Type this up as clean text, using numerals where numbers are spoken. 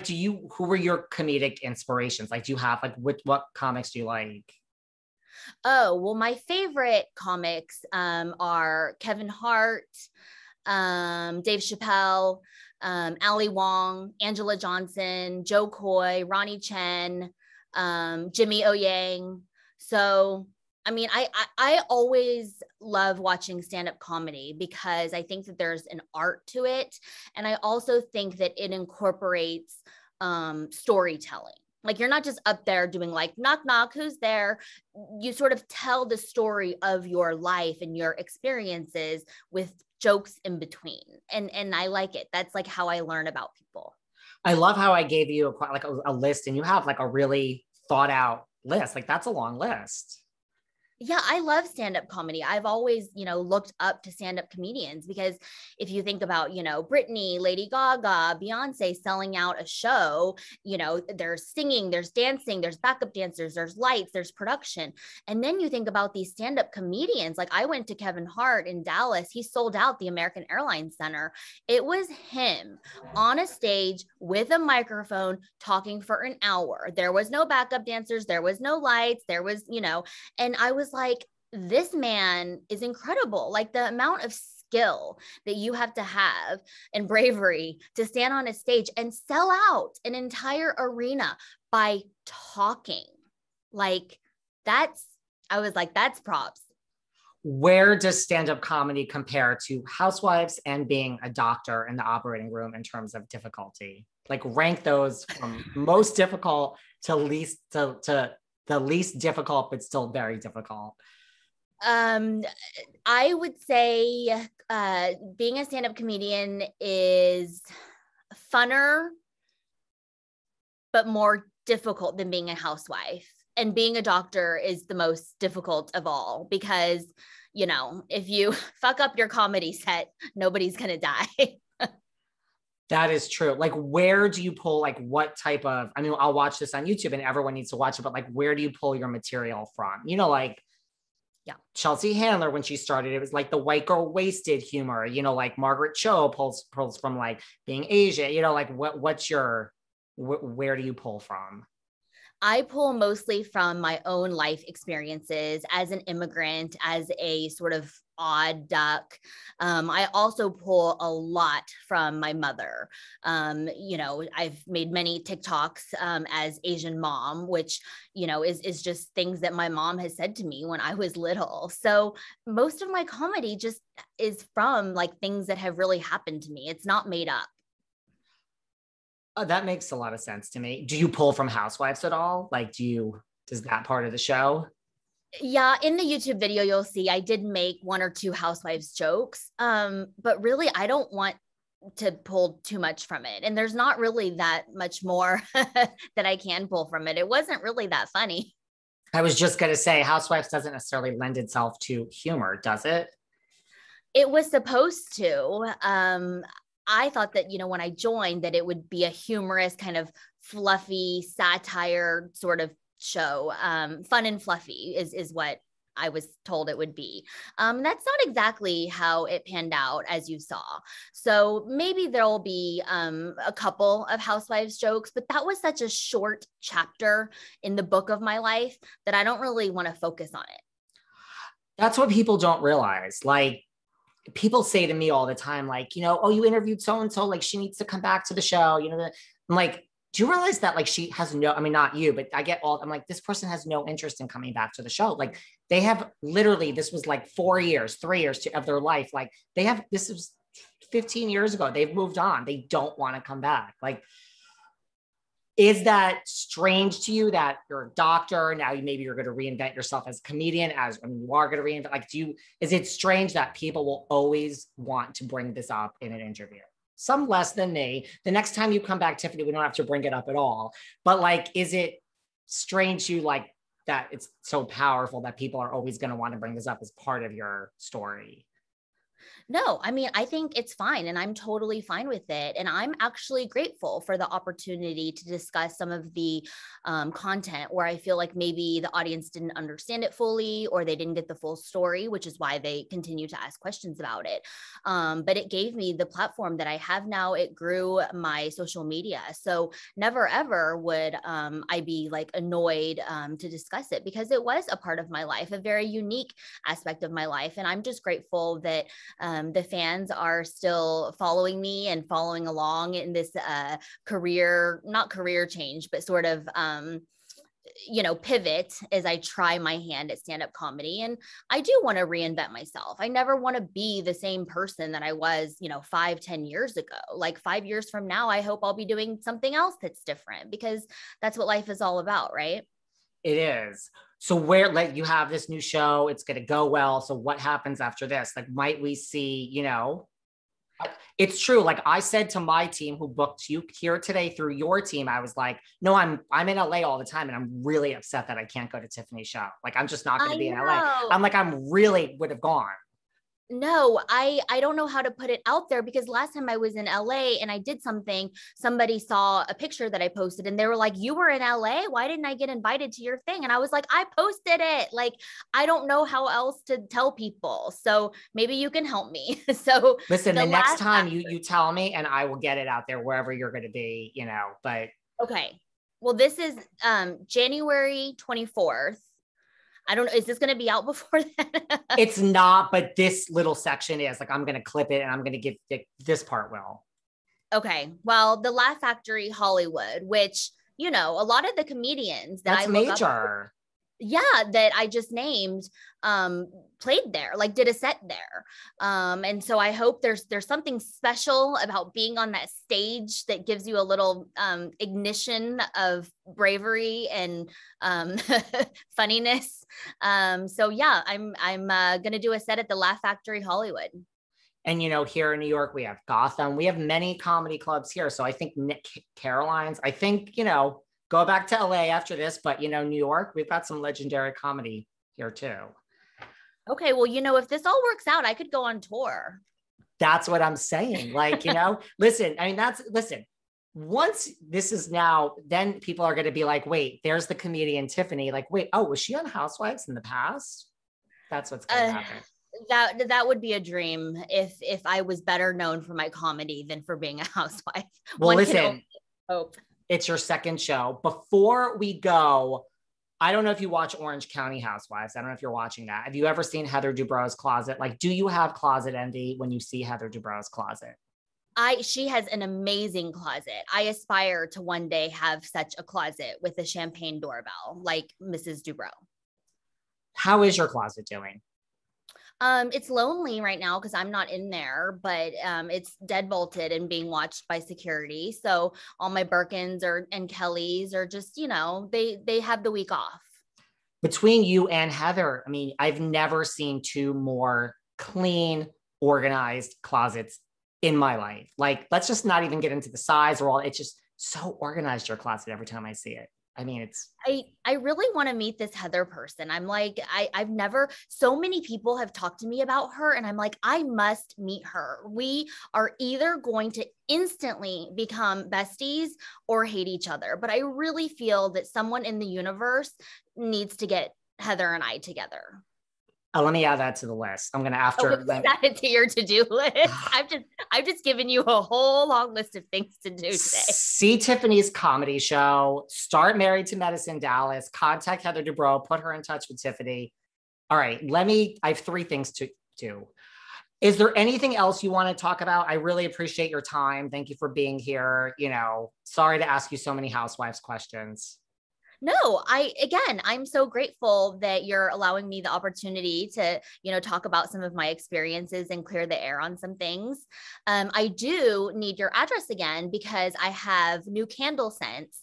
Who were your comedic inspirations? Like, do you have like, what comics do you like? Oh, well, my favorite comics are Kevin Hart, Dave Chappelle, Ali Wong, Angela Johnson, Joe Coy, Ronnie Chen, Jimmy O Yang. So, I mean, I always love watching stand-up comedy because I think that there's an art to it. And I also think that it incorporates storytelling. Like you're not just up there doing like knock knock, who's there? You sort of tell the story of your life and your experiences with jokes in between. And I like it. That's like how I learn about people. I love how I gave you a list, and you have like a really thought out list. Like that's a long list. Yeah, I love stand-up comedy. I've always, looked up to stand-up comedians because if you think about, Britney, Lady Gaga, Beyonce selling out a show, there's singing, there's dancing, there's backup dancers, there's lights, there's production. And then you think about these stand-up comedians. Like I went to Kevin Hart in Dallas. He sold out the American Airlines Center. It was him on a stage with a microphone talking for an hour. There was no backup dancers. There was no lights. There was, and I was like, this man is incredible. Like the amount of skill that you have to have and bravery to stand on a stage and sell out an entire arena by talking. Like I was like, that's props. Where does stand-up comedy compare to Housewives and being a doctor in the operating room in terms of difficulty? Like rank those from most difficult to the least difficult, but still very difficult. I would say being a stand-up comedian is funner, but more difficult than being a housewife. And being a doctor is the most difficult of all because, if you fuck up your comedy set, nobody's going to die. That is true. Like, where do you pull, like, what type of, I mean, I'll watch this on YouTube and everyone needs to watch it, but like, where do you pull your material from? Like, yeah, Chelsea Handler, when she started, it was like the white girl wasted humor, like Margaret Cho pulls from like being Asian, like where do you pull from? I pull mostly from my own life experiences as an immigrant, as a sort of odd duck. I also pull a lot from my mother. I've made many TikToks as Asian mom, which, is just things that my mom has said to me when I was little. So most of my comedy just is from like things that have really happened to me. It's not made up. Oh, that makes a lot of sense to me. Do you pull from Housewives at all? Like, does that part of the show? Yeah, in the YouTube video, you'll see I did make one or two Housewives jokes. But really, I don't want to pull too much from it. And there's not really that much more that I can pull from it. It wasn't really that funny. I was just going to say, Housewives doesn't necessarily lend itself to humor, does it? It was supposed to. I thought that, when I joined, that it would be a humorous kind of fluffy satire sort of show. Fun and fluffy is what I was told it would be. That's not exactly how it panned out, as you saw. So maybe there'll be a couple of Housewives jokes, but that was such a short chapter in the book of my life that I don't really want to focus on it. That's what people don't realize. Like, people say to me all the time, like, oh, you interviewed so-and-so, like she needs to come back to the show. I'm like, do you realize that like she has I mean, not you, but I'm like, this person has no interest in coming back to the show. Like they have literally, this was like 3 years of their life. Like this was 15 years ago. They've moved on. They don't want to come back. Like, is that strange to you that you're a doctor now? Maybe you're going to reinvent yourself as a comedian, you are going to reinvent. Like, is it strange that people will always want to bring this up in an interview? Some less than me. The next time you come back, Tiffany, we don't have to bring it up at all. But like, is it strange to you like that it's so powerful that people are always going to want to bring this up as part of your story? No, I mean, I think it's fine and I'm totally fine with it. And I'm actually grateful for the opportunity to discuss some of the content where I feel like maybe the audience didn't understand it fully or they didn't get the full story, which is why they continue to ask questions about it. But it gave me the platform that I have now. It grew my social media. So never ever would I be like annoyed to discuss it because it was a part of my life, a very unique aspect of my life. And I'm just grateful that the fans are still following me and following along in this not career change, but sort of, pivot as I try my hand at stand-up comedy. And I do want to reinvent myself. I never want to be the same person that I was, 5-10 years ago. Like 5 years from now, I hope I'll be doing something else that's different because that's what life is all about, right? It is. So where, like, you have this new show, it's going to go well. So what happens after this? Like, might we see, it's true. Like I said to my team who booked you here today through your team, I was like, no, I'm in LA all the time. And I'm really upset that I can't go to Tiffany's show. Like, I'm just not going to be in LA. I'm like, I'm really would have gone. No, I don't know how to put it out there because last time I was in LA and I did something, somebody saw a picture that I posted and they were like, you were in LA? Why didn't I get invited to your thing? And I was like, I posted it. Like, I don't know how else to tell people. So maybe you can help me. So listen, the next time you tell me and I will get it out there wherever you're going to be, but. Okay. Well, this is January 24th. I don't know. Is this going to be out before that? It's not, but this little section is like, I'm going to clip it and I'm going to give this part will. Okay. Well, the Laugh Factory Hollywood, which, a lot of the comedians that's major. That I just named, played there, like did a set there. And so I hope there's something special about being on that stage that gives you a little ignition of bravery and funniness. So yeah, I'm gonna do a set at the Laugh Factory Hollywood. And, here in New York, we have Gotham. We have many comedy clubs here. So I think Nick Caroline's, I think, go back to LA after this, but New York, we've got some legendary comedy here too. Okay. Well, if this all works out, I could go on tour. That's what I'm saying. Like, listen, once this is now, then people are going to be like, wait, there's the comedian Tiffany. Like, wait, oh, was she on Housewives in the past? That's what's going to happen. That would be a dream if I was better known for my comedy than for being a housewife. Well, listen, hope. It's your second show. Before we go, I don't know if you watch Orange County Housewives. I don't know if you're watching that. Have you ever seen Heather Dubrow's closet? Like, do you have closet envy when you see Heather Dubrow's closet? She has an amazing closet. I aspire to one day have such a closet with a champagne doorbell like Mrs. Dubrow. How is your closet doing? It's lonely right now because I'm not in there, but it's dead bolted and being watched by security. So all my Birkins and Kellys are just, they have the week off. Between you and Heather, I mean, I've never seen two more clean, organized closets in my life. Like, let's just not even get into the size or all. It's just so organized, your closet, every time I see it. I mean, I really want to meet this Heather person. I'm like, I've never, so many people have talked to me about her and I'm like, I must meet her. We are either going to instantly become besties or hate each other. But I really feel that someone in the universe needs to get Heather and I together. Let me add that to the list. I'm going to add it to your to-do list. I've just given you a whole long list of things to do today. See Tiffany's comedy show, start Married to Medicine Dallas, contact Heather Dubrow, put her in touch with Tiffany. All right, I have 3 things to do. Is there anything else you want to talk about? I really appreciate your time. Thank you for being here. Sorry to ask you so many housewives questions. No, I'm so grateful that you're allowing me the opportunity to, talk about some of my experiences and clear the air on some things. I do need your address again because I have new candle scents.